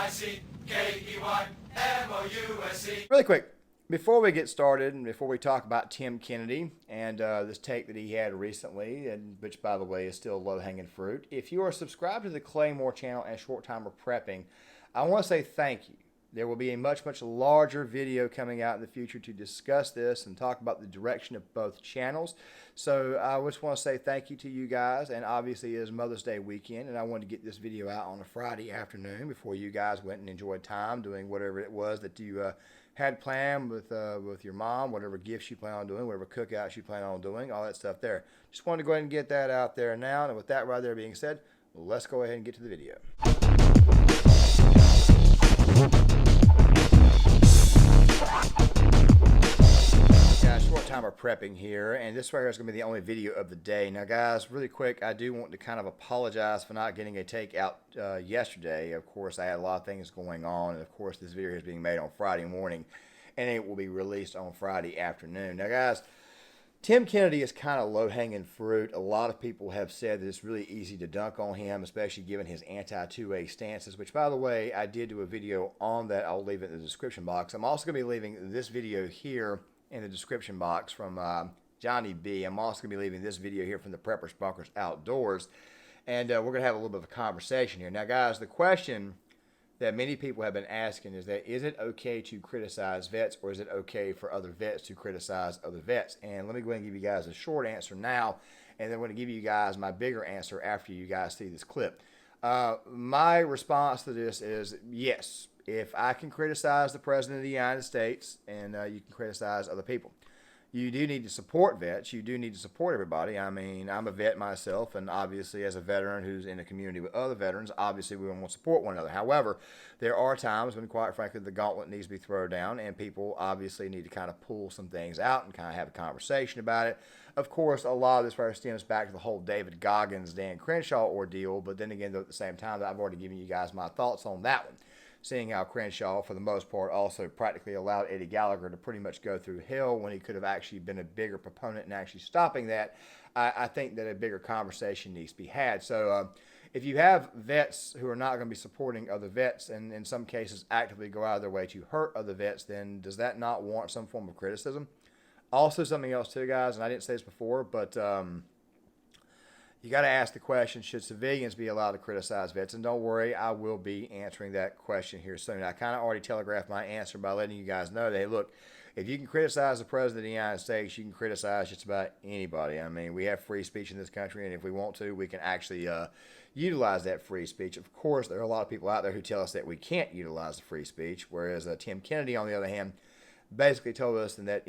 T-I-M-I-C-K-E-Y-M-O-U-S-E. Really quick, before we get started and before we talk about Tim Kennedy and this take that he had recently, and which, by the way, is still low-hanging fruit, if you are subscribed to the Claymore channel and Short Timer Prepping, I want to say thank you. There will be a much, much larger video coming out in the future to discuss this and talk about the direction of both channels. So I just want to say thank you to you guys, and obviously it is Mother's Day weekend, and I wanted to get this video out on a Friday afternoon before you guys went and enjoyed time doing whatever it was that you had planned with your mom, whatever gifts you plan on doing, whatever cookouts you plan on doing, all that stuff there. Just wanted to go ahead and get that out there now, and with that right there being said, let's go ahead and get to the video. Short timer prepping here, and this right here is going to be the only video of the day. Now guys, really quick, I do want to kind of apologize for not getting a take out yesterday. Of course, I had a lot of things going on, and of course this video is being made on Friday morning, and it will be released on Friday afternoon. Now guys, Tim Kennedy is kind of low-hanging fruit. A lot of people have said that it's really easy to dunk on him, especially given his anti-2A stances, which, by the way, I did do a video on that. I'll leave it in the description box. I'm also going to be leaving this video here in the description box from Johnny B. I'm also going to be leaving this video here from the Preppers Bunkers Outdoors, and we're going to have a little bit of a conversation here. Now, guys, the question that many people have been asking is that, is it okay to criticize vets, or is it okay for other vets to criticize other vets? And let me go ahead and give you guys a short answer now, and then I'm going to give you guys my bigger answer after you guys see this clip. My response to this is yes. If I can criticize the President of the United States, and you can criticize other people. You do need to support vets. You do need to support everybody. I mean, I'm a vet myself, and obviously as a veteran who's in a community with other veterans, obviously we want to support one another. However, there are times when, quite frankly, the gauntlet needs to be thrown down, and people obviously need to kind of pull some things out and kind of have a conversation about it. Of course, a lot of this probably stems back to the whole David Goggins, Dan Crenshaw ordeal, but then again, though, at the same time, I've already given you guys my thoughts on that one. Seeing how Crenshaw, for the most part, also practically allowed Eddie Gallagher to pretty much go through hell when he could have actually been a bigger proponent in actually stopping that, I think that a bigger conversation needs to be had. So if you have vets who are not going to be supporting other vets, and in some cases actively go out of their way to hurt other vets, then does that not warrant some form of criticism? Also, something else too, guys, and I didn't say this before, but you got to ask the question, should civilians be allowed to criticize vets? And don't worry, I will be answering that question here soon. I kind of already telegraphed my answer by letting you guys know that, hey, look, if you can criticize the President of the United States, you can criticize just about anybody. I mean, we have free speech in this country, and if we want to, we can actually utilize that free speech. Of course, there are a lot of people out there who tell us that we can't utilize the free speech, whereas Tim Kennedy, on the other hand, basically told us in that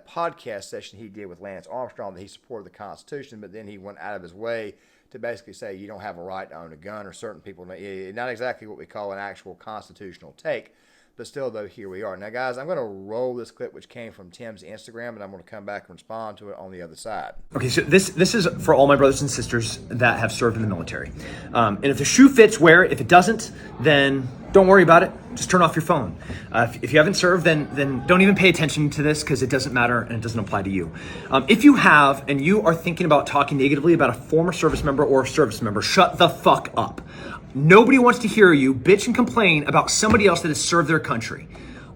podcast session he did with Lance Armstrong that he supported the Constitution, but then he went out of his way to basically say you don't have a right to own a gun, or certain people, not exactly what we call an actual constitutional take, but still, though, here we are. Now, guys, I'm going to roll this clip, which came from Tim's Instagram, and I'm going to come back and respond to it on the other side. Okay, so this is for all my brothers and sisters that have served in the military. And if the shoe fits, wear it. If it doesn't, then don't worry about it. Just turn off your phone. If you haven't served, then don't even pay attention to this, because it doesn't matter and it doesn't apply to you. If you have, and you are thinking about talking negatively about a former service member or a service member, shut the fuck up. Nobody wants to hear you bitch and complain about somebody else that has served their country.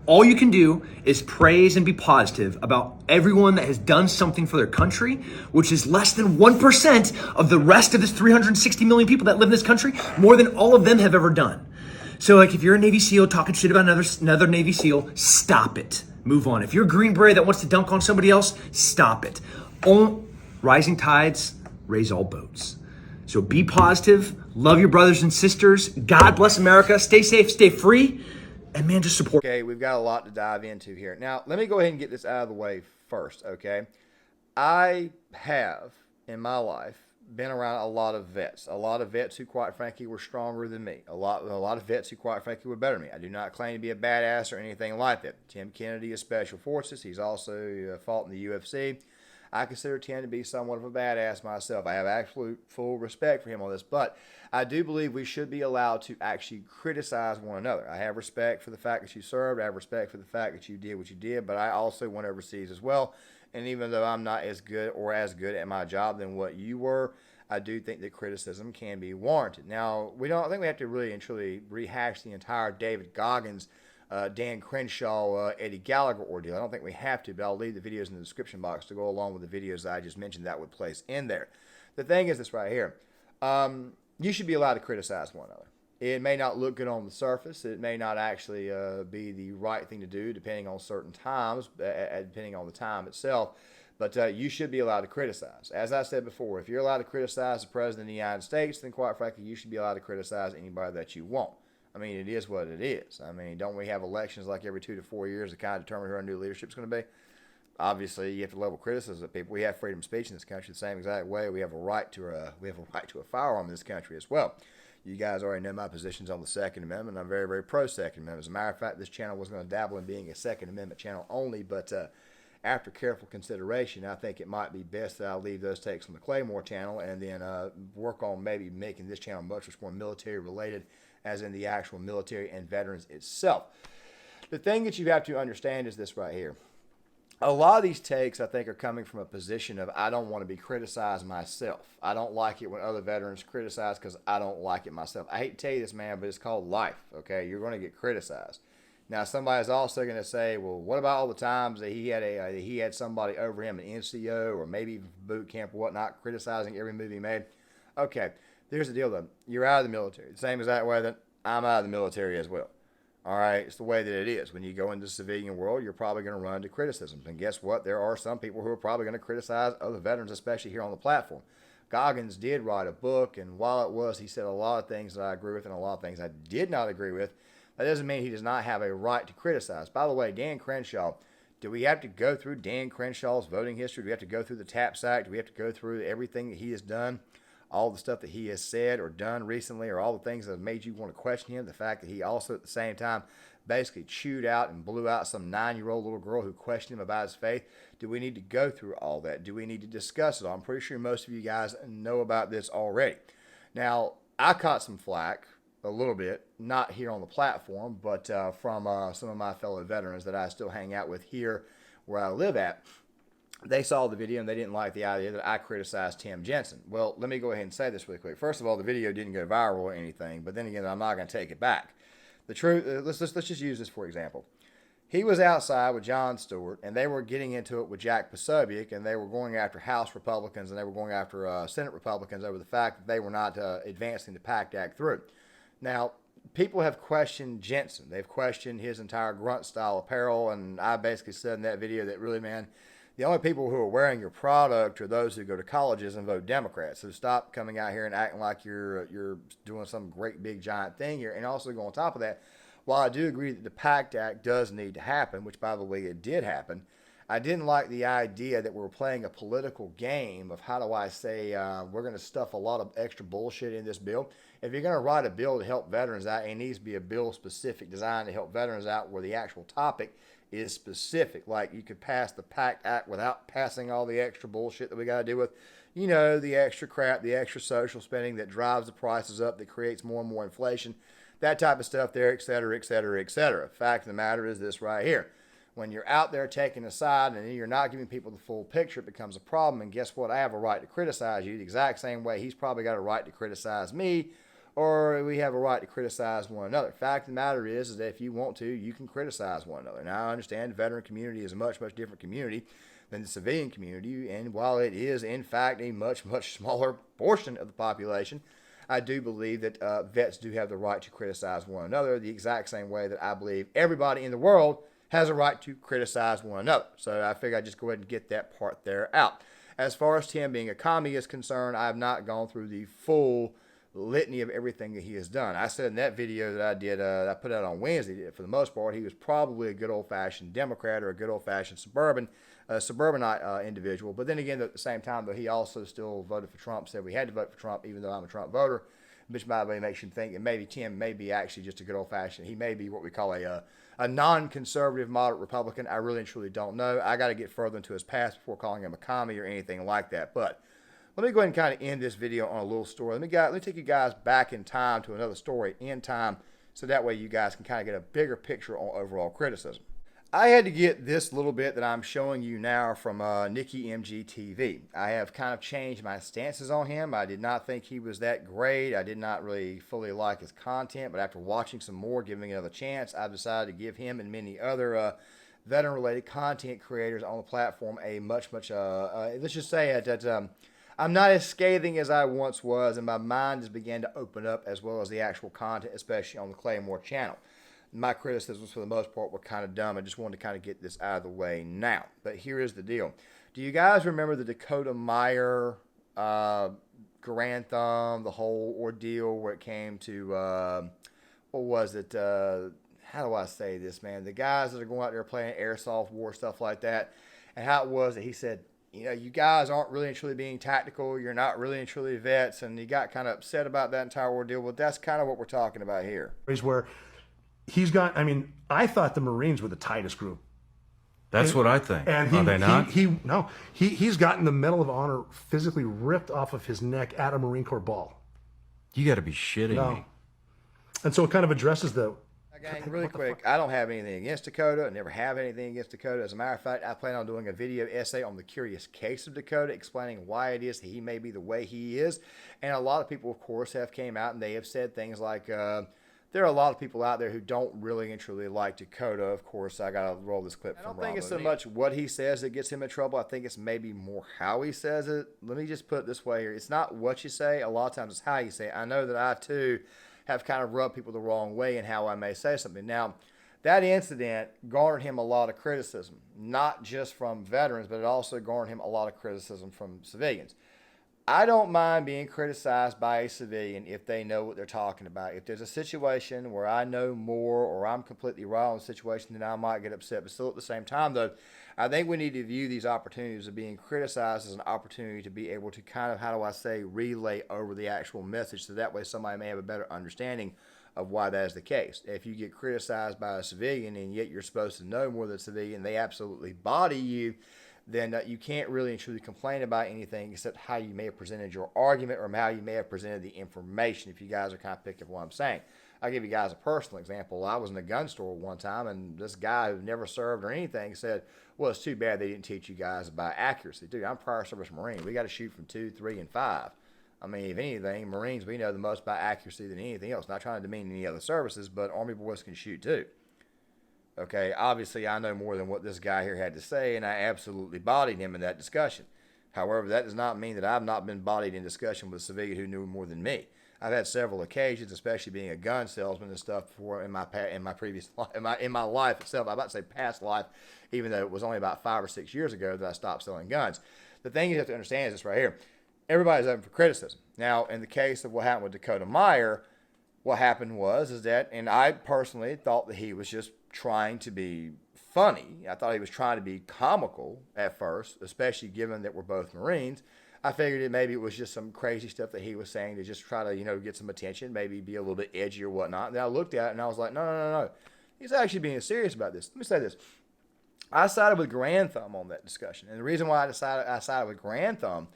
All you can do is praise and be positive about everyone that has done something for their country, which is less than 1% of the rest of this 360 million people that live in this country, more than all of them have ever done. So, like, if you're a Navy SEAL talking shit about another Navy SEAL, stop it. Move on. If you're a Green Beret that wants to dunk on somebody else, stop it. Rising tides raise all boats. So be positive, love your brothers and sisters, God bless America, stay safe, stay free, and man, just support. Okay, we've got a lot to dive into here. Now, let me go ahead and get this out of the way first, okay? I have, in my life, been around a lot of vets who, quite frankly, were stronger than me. A lot of vets who, quite frankly, were better than me. I do not claim to be a badass or anything like that. Tim Kennedy is Special Forces. He's also fought in the UFC. I consider Tim to be somewhat of a badass myself. I have absolute full respect for him on this, but I do believe we should be allowed to actually criticize one another. I have respect for the fact that you served. I have respect for the fact that you did what you did, but I also went overseas as well. And even though I'm not as good at my job than what you were, I do think that criticism can be warranted. Now, I think we have to really and truly rehash the entire David Goggins, Dan Crenshaw, Eddie Gallagher ordeal. I don't think we have to, but I'll leave the videos in the description box to go along with the videos that I just mentioned that would place in there. The thing is this right here. You should be allowed to criticize one another. It may not look good on the surface. It may not actually be the right thing to do depending on certain times, depending on the time itself. But you should be allowed to criticize. As I said before, if you're allowed to criticize the President of the United States, then quite frankly, you should be allowed to criticize anybody that you want. I mean, it is what it is. I mean, don't we have elections like every 2 to 4 years to kind of determine who our new leadership is going to be? Obviously, you have to level criticism of people. We have freedom of speech in this country the same exact way. We have a right to a firearm in this country as well. You guys already know my positions on the Second Amendment. I'm very, very pro-Second Amendment. As a matter of fact, this channel was going to dabble in being a Second Amendment channel only, but after careful consideration, I think it might be best that I leave those takes on the Claymore channel and then work on maybe making this channel much more military-related, as in the actual military and veterans itself. The thing that you have to understand is this right here. A lot of these takes, I think, are coming from a position of I don't want to be criticized myself. I don't like it when other veterans criticize because I don't like it myself. I hate to tell you this, man, but it's called life, okay? You're going to get criticized. Now, somebody's also going to say, well, what about all the times that he had somebody over him, an NCO or maybe even boot camp or whatnot, criticizing every move he made? Okay, here's the deal, though. You're out of the military. The same exact way that I'm out of the military as well. All right, it's the way that it is. When you go into the civilian world, you're probably going to run into criticisms. And guess what? There are some people who are probably going to criticize other veterans, especially here on the platform. Goggins did write a book, and while it was, he said a lot of things that I agree with and a lot of things I did not agree with. That doesn't mean he does not have a right to criticize. By the way, Dan Crenshaw, do we have to go through Dan Crenshaw's voting history? Do we have to go through the TAPS Act? Do we have to go through everything that he has done? All the stuff that he has said or done recently, or all the things that have made you want to question him, the fact that he also at the same time basically chewed out and blew out some 9-year-old little girl who questioned him about his faith. Do we need to go through all that? Do we need to discuss it all? I'm pretty sure most of you guys know about this already. Now, I caught some flack a little bit, not here on the platform, but from some of my fellow veterans that I still hang out with here where I live at. They saw the video and they didn't like the idea that I criticized Tim Jensen. Well, let me go ahead and say this really quick. First of all, the video didn't go viral or anything, but then again, I'm not going to take it back. The truth, let's just use this for example. He was outside with Jon Stewart, and they were getting into it with Jack Posobiec, and they were going after House Republicans, and they were going after Senate Republicans over the fact that they were not advancing the PACT Act through. Now, people have questioned Jensen. They've questioned his entire grunt-style apparel, and I basically said in that video that really, man, the only people who are wearing your product are those who go to colleges and vote Democrat. So stop coming out here and acting like you're doing some great big giant thing here. And also go on top of that, while I do agree that the PACT Act does need to happen, which by the way it did happen, I didn't like the idea that we were playing a political game of how do I say we're going to stuff a lot of extra bullshit in this bill. If you're going to write a bill to help veterans out, it needs to be a bill specific designed to help veterans out where the actual topic is specific. Like you could pass the PACT Act without passing all the extra bullshit that we got to do with, you know, the extra crap, the extra social spending that drives the prices up, that creates more and more inflation, that type of stuff there, et cetera, et cetera, et cetera. Fact of the matter is this right here. When you're out there taking a side and you're not giving people the full picture, it becomes a problem. And guess what? I have a right to criticize you the exact same way he's probably got a right to criticize me, or we have a right to criticize one another. Fact of the matter is that if you want to, you can criticize one another. Now, I understand the veteran community is a much, much different community than the civilian community, and while it is, in fact, a much, much smaller portion of the population, I do believe that vets do have the right to criticize one another the exact same way that I believe everybody in the world has a right to criticize one another. So I figure I'd just go ahead and get that part there out. As far as Tim being a commie is concerned, I have not gone through the full litany of everything that he has done. I said in that video that I did, I put out on Wednesday, that for the most part, he was probably a good old-fashioned Democrat or a good old-fashioned suburbanite individual. But then again, at the same time, though, he also still voted for Trump, said we had to vote for Trump, even though I'm a Trump voter, which by the way makes you think that maybe Tim may be actually just a good old-fashioned, he may be what we call a non-conservative moderate Republican. I really and truly don't know. I got to get further into his past before calling him a commie or anything like that. But let me go ahead and kind of end this video on a little story. Let me take you guys back in time to another story in time, so that way you guys can kind of get a bigger picture on overall criticism. I had to get this little bit that I'm showing you now from Nikki MGTV. I have kind of changed my stances on him. I did not think he was that great. I did not really fully like his content, but after watching some more, giving it another chance, I've decided to give him and many other veteran-related content creators on the platform a much, let's just say that I'm not as scathing as I once was, and my mind has began to open up as well as the actual content, especially on the Claymore channel. My criticisms for the most part were kind of dumb. I just wanted to kind of get this out of the way now. But here is the deal. Do you guys remember the Dakota Meyer Grand Thumb, the whole ordeal where it came to, what was it? How do I say this, man? The guys that are going out there playing airsoft war, stuff like that. And how it was that he said, you know, you guys aren't really and truly being tactical. You're not really and truly vets. And he got kind of upset about that entire ordeal. Well, that's kind of what we're talking about here. Where he's got, I mean, I thought the Marines were the tightest group. That's what I think. And Are they not? He's gotten the Medal of Honor physically ripped off of his neck at a Marine Corps ball. You got to be shitting me. And so it kind of addresses the... Gang, really quick, I don't have anything against Dakota. I never have anything against Dakota. As a matter of fact, I plan on doing a video essay on the curious case of Dakota, explaining why it is he may be the way he is. And a lot of people, of course, have came out and they have said things like... there are a lot of people out there who don't really and truly like Dakota. Of course, I got to roll this clip from Rob. I don't think it's so much what he says that gets him in trouble. I think it's maybe more how he says it. Let me just put it this way here. It's not what you say. A lot of times it's how you say it. I know that I, too, have kind of rubbed people the wrong way in how I may say something. Now, that incident garnered him a lot of criticism, not just from veterans, but it also garnered him a lot of criticism from civilians. I don't mind being criticized by a civilian if they know what they're talking about. If there's a situation where I know more or I'm completely wrong in the situation, then I might get upset. But still at the same time, though, I think we need to view these opportunities of being criticized as an opportunity to be able to kind of, how do I say, relay over the actual message so that way somebody may have a better understanding of why that is the case. If you get criticized by a civilian and yet you're supposed to know more than a civilian, they absolutely body you, then you can't really and truly complain about anything except how you may have presented your argument or how you may have presented the information, if you guys are kind of picking up what I'm saying. I'll give you guys a personal example. I was in a gun store one time, and this guy who never served or anything said, well, it's too bad they didn't teach you guys about accuracy. Dude, I'm prior service Marine. We got to shoot from 2, 3, and 5. I mean, if anything, Marines, we know the most about accuracy than anything else. Not trying to demean any other services, but Army boys can shoot too. Okay, obviously I know more than what this guy here had to say, and I absolutely bodied him in that discussion. However, that does not mean that I've not been bodied in discussion with a civilian who knew more than me. I've had several occasions, especially being a gun salesman and stuff before in my previous life, in my life itself. I'm about to say past life, even though it was only about 5 or 6 years ago that I stopped selling guns. The thing you have to understand is this right here. Everybody's open for criticism. Now, in the case of what happened with Dakota Meyer, what happened was that, and I personally thought that he was just trying to be funny. I thought he was trying to be comical at first, especially given that we're both Marines. I figured maybe it was just some crazy stuff that he was saying to just try to, get some attention, maybe be a little bit edgy or whatnot. And then I looked at it and I was like, no. He's actually being serious about this. Let me say this. I sided with Grand Thumb on that discussion. And the reason why I sided with Grand Thumb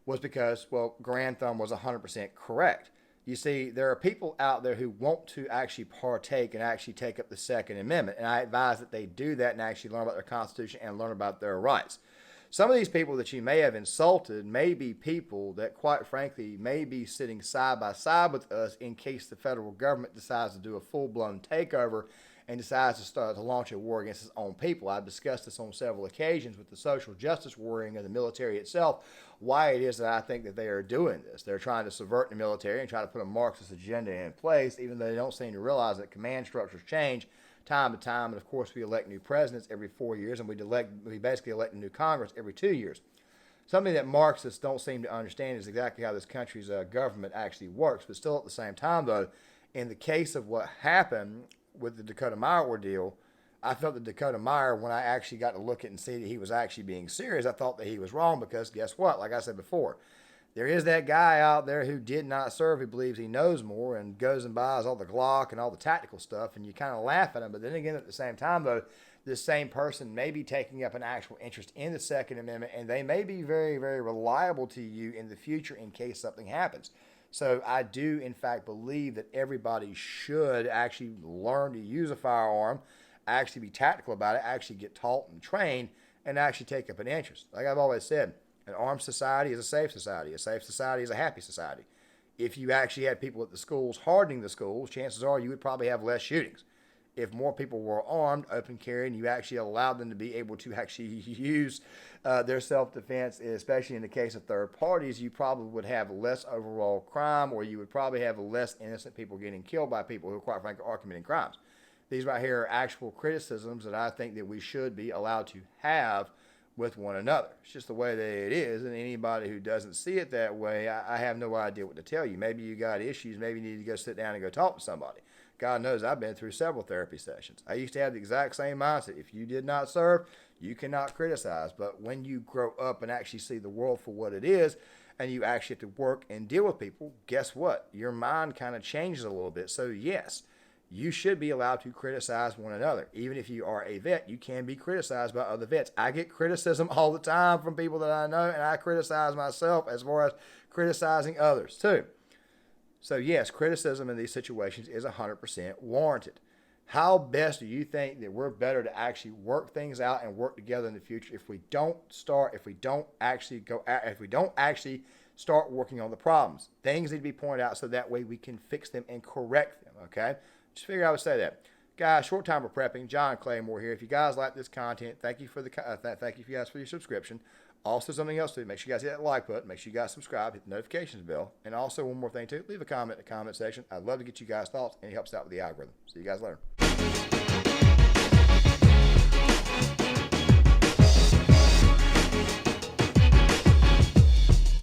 was because, well, Grand Thumb was 100% correct. You see, there are people out there who want to actually partake and actually take up the Second Amendment. And I advise that they do that and actually learn about their Constitution and learn about their rights. Some of these people that you may have insulted may be people that, quite frankly, may be sitting side by side with us in case the federal government decides to do a full-blown takeover and decides to start to launch a war against its own people. I've discussed this on several occasions with the social justice warring of the military itself, why it is that I think that they are doing this. They're trying to subvert the military and try to put a Marxist agenda in place, even though they don't seem to realize that command structures change time to time. And of course, we elect new presidents every 4 years, and we basically elect a new Congress every 2 years. Something that Marxists don't seem to understand is exactly how this country's government actually works. But still, at the same time, though, in the case of what happened with the Dakota Meyer ordeal, I felt that Dakota Meyer, when I actually got to look at and see that he was actually being serious, I thought that he was wrong because guess what? Like I said before, there is that guy out there who did not serve, who believes he knows more and goes and buys all the Glock and all the tactical stuff, and you kind of laugh at him. But then again, at the same time, though, this same person may be taking up an actual interest in the Second Amendment, and they may be very, very reliable to you in the future in case something happens. So I do, in fact, believe that everybody should actually learn to use a firearm. actually be tactical about it, actually get taught and trained, and actually take up an interest. Like I've always said, an armed society is a safe society. A safe society is a happy society. If you actually had people at the schools hardening the schools, chances are you would probably have less shootings. If more people were armed, open carry, and you actually allowed them to be able to actually use their self-defense, especially in the case of third parties, you probably would have less overall crime, or you would probably have less innocent people getting killed by people who, quite frankly, are committing crimes. These right here are actual criticisms that I think that we should be allowed to have with one another. It's just the way that it is, and anybody who doesn't see it that way, I have no idea what to tell you. Maybe you got issues. Maybe you need to go sit down and go talk to somebody. God knows I've been through several therapy sessions. I used to have the exact same mindset. If you did not serve, you cannot criticize. But when you grow up and actually see the world for what it is, and you actually have to work and deal with people, guess what? Your mind kind of changes a little bit. So yes, you should be allowed to criticize one another. Even if you are a vet, you can be criticized by other vets. I get criticism all the time from people that I know, and I criticize myself as far as criticizing others too. So yes, criticism in these situations is 100% warranted. How best do you think that we're better to actually work things out and work together in the future if we don't actually start working on the problems? Things need to be pointed out so that way we can fix them and correct them, okay? Just figured I would say that. Guys, short time for prepping. John Claymore here. If you guys like this content, thank you for thank you guys for your subscription. Also, something else too. Make sure you guys hit that like button. Make sure you guys subscribe. Hit the notifications bell. And also, one more thing too. Leave a comment in the comment section. I'd love to get you guys' thoughts, and it helps out with the algorithm. See you guys later.